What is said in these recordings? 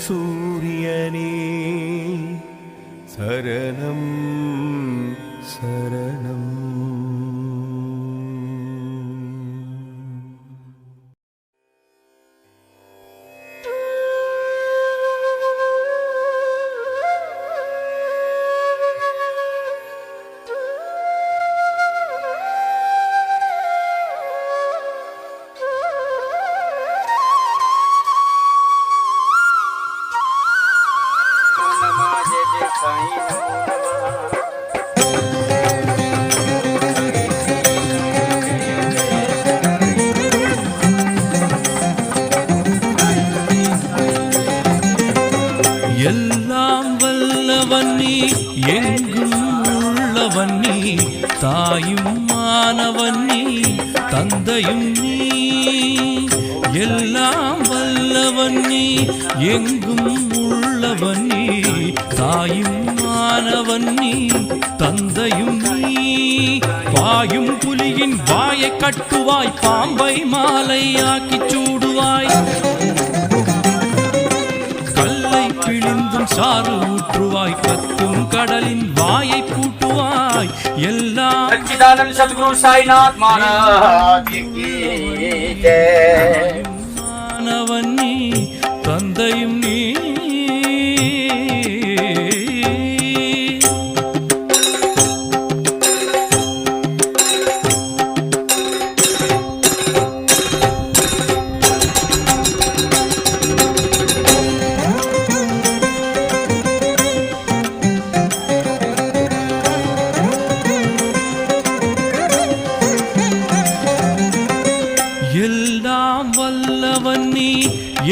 சூரியனே சரணம் சரணம். எல்லாம் வல்லவன் நீ, எங்கும் உள்ளவன் நீ, தாயும் மானவன் நீ, தந்தையும் நீ. எல்லாம் வல்லவன் நீ, எங்கும் உள்ளவன் நீ, தாயும் மானவன் நீ, தந்தையும் நீ. பாயும் புலியின் வாயை கட்டுவாய், பாம்பை மாலையாக்கி சூடுவாய், பிழிந்தும் சாறு ஊற்றுவாய், கத்தும் கடலின் வாயை பூட்டுவாய். எல்லாம் சச்சிதானந்த சத்குரு சாய்நாத் மகாராஜ் கி ஜெய். மானவன் நீ, தந்தையும் நீ. எல்லாம் வல்லவன் நீ,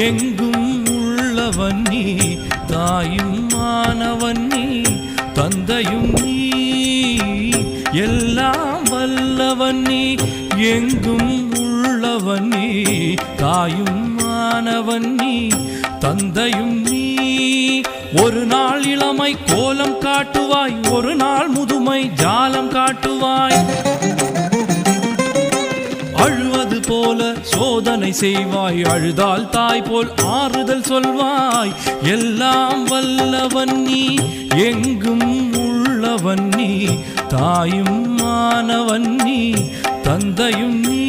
எங்கும் உள்ளவன் நீ, தாயும் மானவன் நீ, தந்தையும் நீ. எல்லாம் வல்லவன் நீ, எங்கும் உள்ளவன் நீ, தாயும் மானவன் நீ, தந்தையும் நீ. ஒரு நாள் இளமை கோலம் காட்டுவாய், ஒரு நாள் முதுமை ஜாலம் காட்டுவாய், அழுவது போல சோதனை செய்வாய், அழுதால் தாய் போல் ஆறுதல் சொல்வாய். எல்லாம் வல்லவன் நீ, எங்கும் உள்ளவன் நீ, தாயும் மானவன் நீ, தந்தையும் நீ.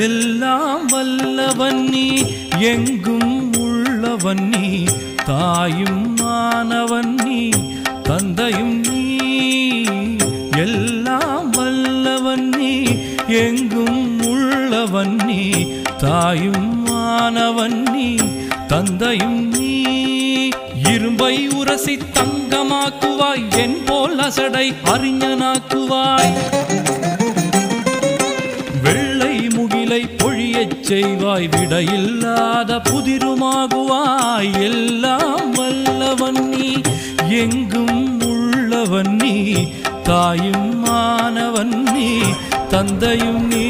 எல்லாம் வல்லவன் நீ, எங்கும் உள்ளவன் நீ, தாயும் மானவன் நீ, தந்தையும் நீ. எல்லாம் வல்லவன் நீ, எங்கும் உள்ளவன் நீ, தாயும் மானவன் நீ, தந்தையும் நீ. இரும்பை உரசி தங்கமாக்குவாய், என் போல் அசடை அறிஞனாக்குவாய், வெள்ளை முகிலை பொழியச் செய்வாய், விடையில்லாத புதிருமாகுவாய். எல்லாம் வல்லவன் நீ, எங்கும் உள்ளவன் நீ, தாயும் மானவன் நீ, தந்தையும் நீ.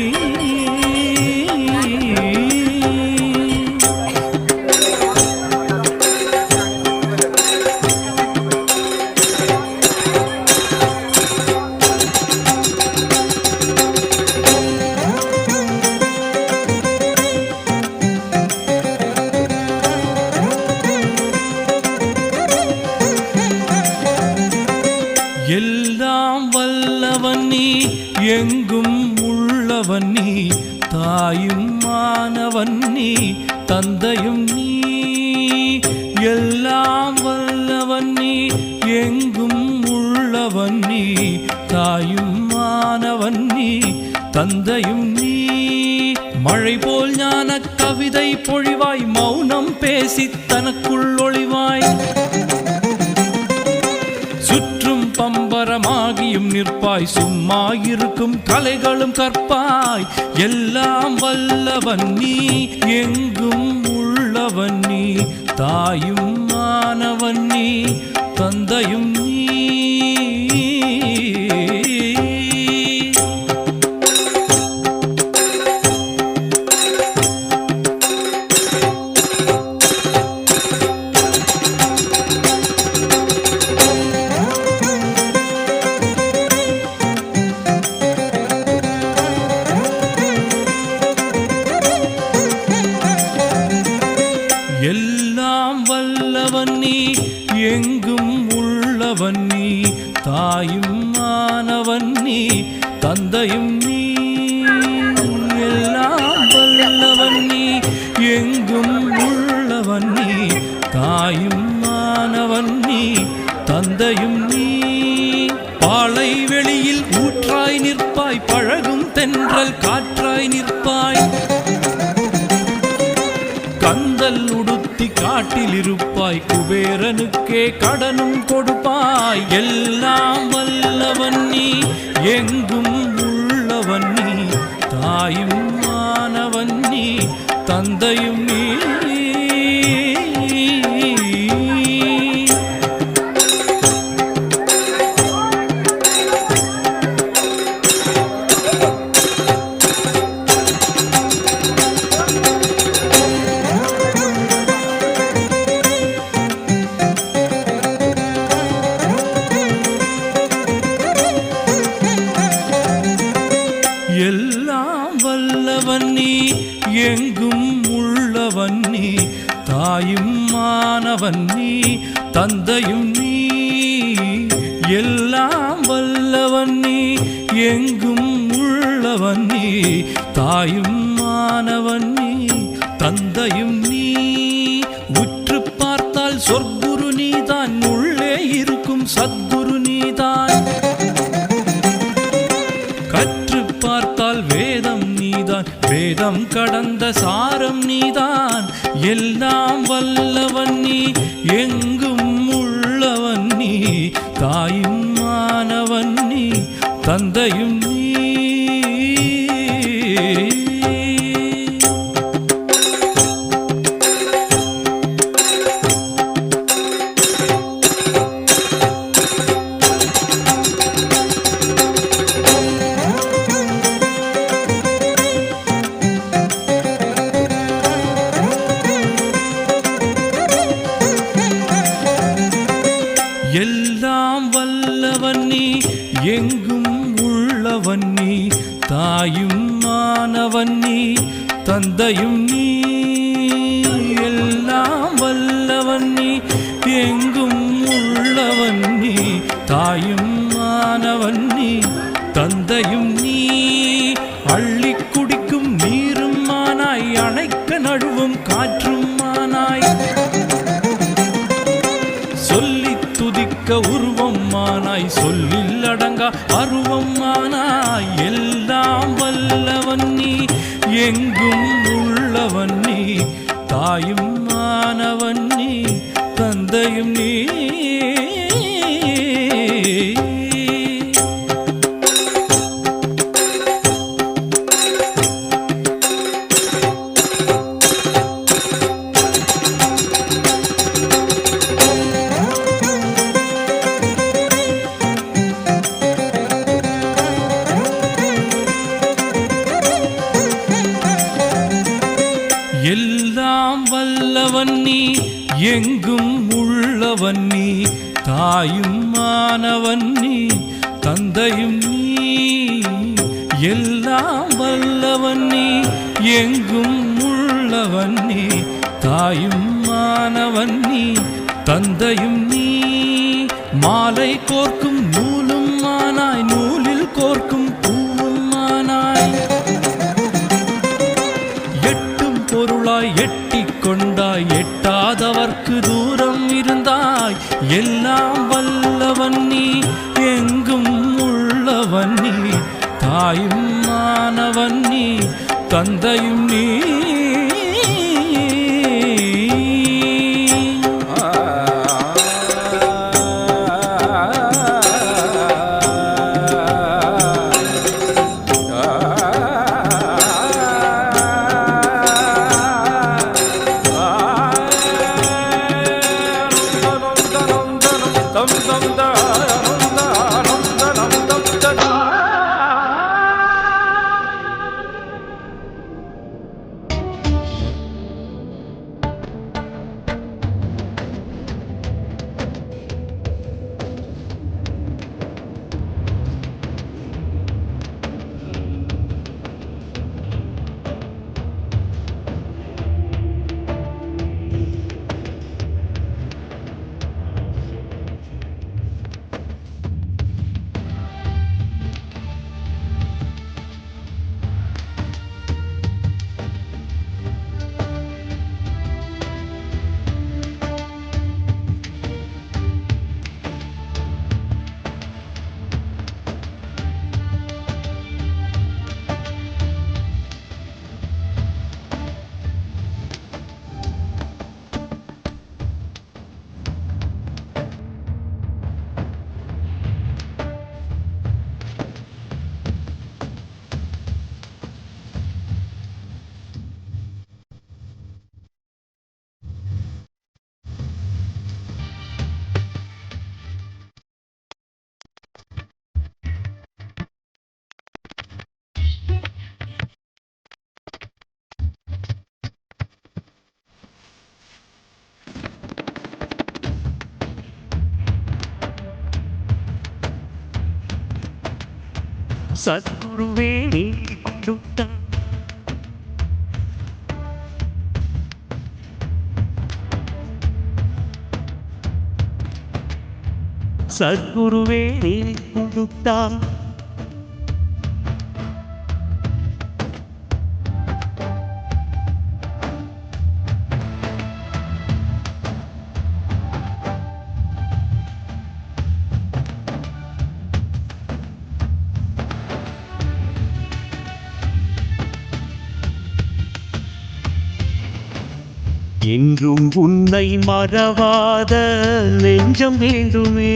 எல்லாம் வல்லவன் நீ, எங்கும் உள்ளவன் நீ, தாயும் மானவன் நீ, தந்தையும் நீ. எல்லாம் வல்லவன் நீ, எங்கும் உள்ளவன் நீ, தாயும் மானவன் நீ, தந்தையும் நீ. மழை போல் ஞான கவிதை பொழிவாய், மௌனம் பேசி தனக்குள் ஒளிவாய், சுற்றும் பம்பரமாகியும் நிற்பாய், சும்மா இருக்கும் கலைகளும் கற்பாய். எல்லாம் வல்லவன் நீ, எங்கும் உள்ளவன் நீ, தாயும் மானவன் நீ, தந்தையும் நீ. உள்ளவன் நீ தந்தையும் நீ எல்லாம் வல்லவன் நீ எங்கும் உள்ளவன் நீ தாயும் மானவன் நீ தந்தையும் நீ பாலை வெளியில் ஊற்றாய் நிற்பாய் பழகும் தென்றல் காற்றாய் நிற்பாய் கந்தல் உடுத்தி காட்டில் இருப்பாய் குபேரனுக்கே கடனும் கொடுப்பாய் எல்லாம் வல்லவன் நீ எங்கும் உள்ளவன் நீ தாயும் மானவன் நீ தந்தையும் நீ எல்லாம் வல்லவன் நீ எங்கும் உள்ளவன் நீ தாயும் மானவன் நீ தந்தையும் நீ எல்லாம் வல்லவன் நீ எங்கும் உள்ளவன் நீ தாயும் மானவன் நீ தந்தையும் நீ உற்று பார்த்தால் சொற்குரு நீதான் உள்ளே இருக்கும் சத்குரு நீதான் பார்த்தால் வேதம் நீதான் வேதம் கடந்த சாரம் நீதான் எல்லாம் வல்லவன் நீ எங்கும் உள்ளவன் நீ தாயும் மானவன் நீ தந்தையும் நீ எல்லாம் வல்லவன் நீ எங்கும் உள்ளவன் நீ தாயும் மானவன் நீ தந்தையும் நீ எல்லாம் வல்லவன் நீ எங்கும் உள்ளவன் நீ தாயும் மானவன் நீ தந்தையும் நீ அள்ளி குடிக்கும் நீரும் மானாய் அணைக்க நழுவும் காற்றும் மானாய் சொல்லி துதிக்க உருவம் மானாய் சொல்லில் அடங்கா அருவம் மானாய் எல்லாம் வல்லவன் நீ எங்கும் உள்ளவன் நீ தாயும் மானவன் நீ தந்தையும் நீ எல்லாம் வல்லவன் நீ எங்கும் உள்ளவன் நீ தாயும் மானவன் நீ தந்தையும் நீ எல்லாம் வல்லவன் நீ எங்கும் உள்ளவன் நீ தாயும் மானவன் நீ தந்தையும் நீ மாலை கோர்க்கும் நூலும் மானாய் நூலில் கோர்க்கும் பூவும் மானாய் பொருளாய் எட்டிக் கொண்டாய் எட்டாதவர்க்கு தூரம் இருந்தாய் எல்லாம் வல்லவன் நீ எங்கும் உள்ளவன் நீ தாயும் மானவன் நீ தந்தையும் நீ சத்குருவே நீ கொடுத்தான். சத்குருவே நீ கொடுத்தான். என்றும் உன்னை மறவாத நெஞ்சம் வேண்டுமே.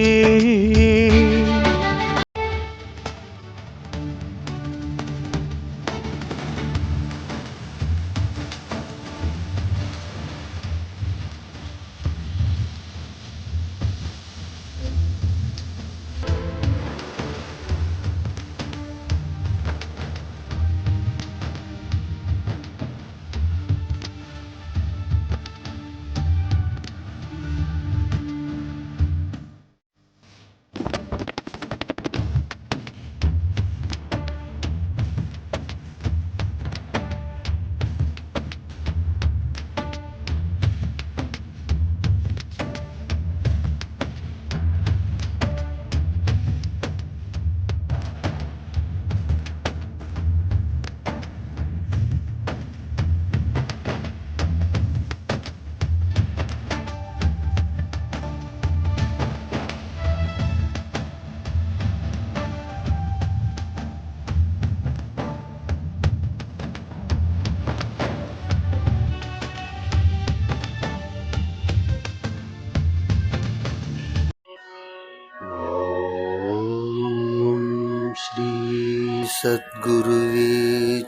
ஓம் ஸ்ரீ சத்குருவே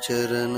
சரணம்.